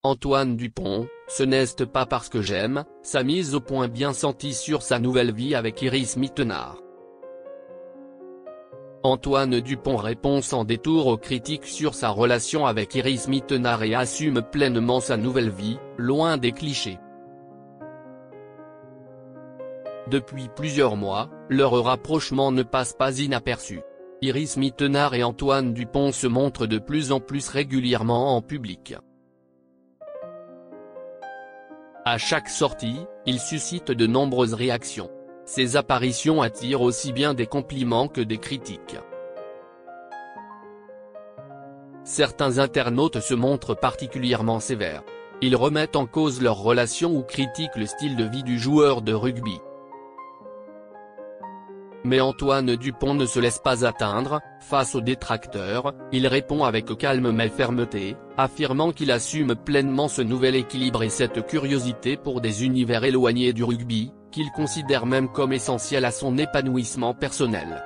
Antoine Dupont, ce n'est pas parce que j'aime, sa mise au point bien sentie sur sa nouvelle vie avec Iris Mittenard. Antoine Dupont répond sans détour aux critiques sur sa relation avec Iris Mittenard et assume pleinement sa nouvelle vie, loin des clichés. Depuis plusieurs mois, leur rapprochement ne passe pas inaperçu. Iris Mittenard et Antoine Dupont se montrent de plus en plus régulièrement en public. À chaque sortie, il suscite de nombreuses réactions. Ses apparitions attirent aussi bien des compliments que des critiques. Certains internautes se montrent particulièrement sévères. Ils remettent en cause leur relation ou critiquent le style de vie du joueur de rugby. Mais Antoine Dupont ne se laisse pas atteindre, face aux détracteurs, il répond avec calme mais fermeté, affirmant qu'il assume pleinement ce nouvel équilibre et cette curiosité pour des univers éloignés du rugby, qu'il considère même comme essentiel à son épanouissement personnel.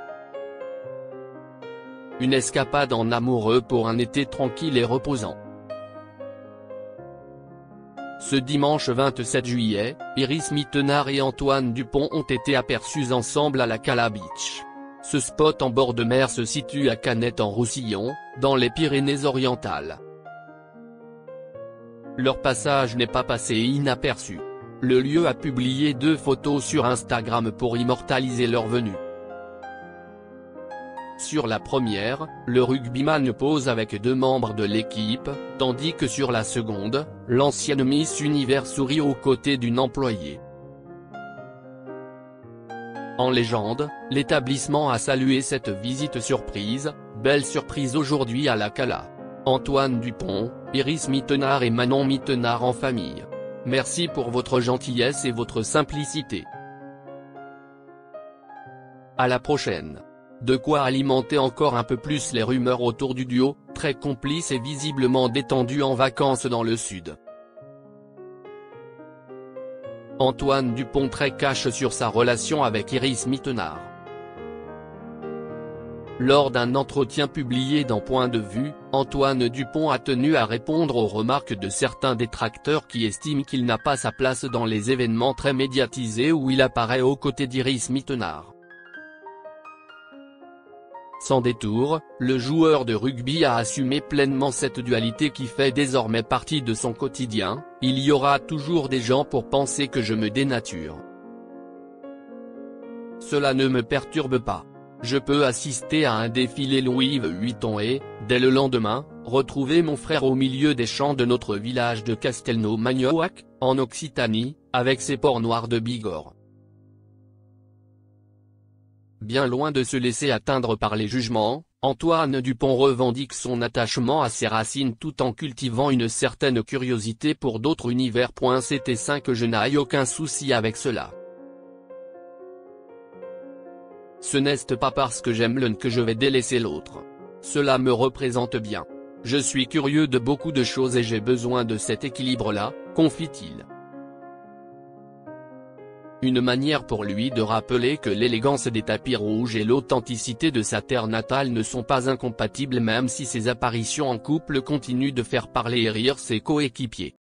Une escapade en amoureux pour un été tranquille et reposant. Ce dimanche 27 juillet, Iris Mittenard et Antoine Dupont ont été aperçus ensemble à la Cala Beach. Ce spot en bord de mer se situe à Canet-en-Roussillon, dans les Pyrénées-Orientales. Leur passage n'est pas passé inaperçu. Le lieu a publié 2 photos sur Instagram pour immortaliser leur venue. Sur la première, le rugbyman pose avec 2 membres de l'équipe, tandis que sur la seconde, l'ancienne Miss Univers sourit aux côtés d'une employée. En légende, l'établissement a salué cette visite surprise, belle surprise aujourd'hui à la Cala. Antoine Dupont, Iris Mittenard et Manon Mittenard en famille. Merci pour votre gentillesse et votre simplicité. À la prochaine. De quoi alimenter encore un peu plus les rumeurs autour du duo, très complice et visiblement détendu en vacances dans le sud. Antoine Dupont très cash sur sa relation avec Iris Mittenard. Lors d'un entretien publié dans Point de vue, Antoine Dupont a tenu à répondre aux remarques de certains détracteurs qui estiment qu'il n'a pas sa place dans les événements très médiatisés où il apparaît aux côtés d'Iris Mittenard. Sans détour, le joueur de rugby a assumé pleinement cette dualité qui fait désormais partie de son quotidien. Il y aura toujours des gens pour penser que je me dénature. Cela ne me perturbe pas. Je peux assister à un défilé Louis Vuitton et, dès le lendemain, retrouver mon frère au milieu des champs de notre village de Castelnau-Magnoac, en Occitanie, avec ses porcs noirs de Bigorre. Bien loin de se laisser atteindre par les jugements, Antoine Dupont revendique son attachement à ses racines tout en cultivant une certaine curiosité pour d'autres univers. C'était sain que je n'aille aucun souci avec cela. Ce n'est pas parce que j'aime l'un que je vais délaisser l'autre. Cela me représente bien. Je suis curieux de beaucoup de choses et j'ai besoin de cet équilibre-là, confie-t-il. Une manière pour lui de rappeler que l'élégance des tapis rouges et l'authenticité de sa terre natale ne sont pas incompatibles même si ses apparitions en couple continuent de faire parler et rire ses coéquipiers.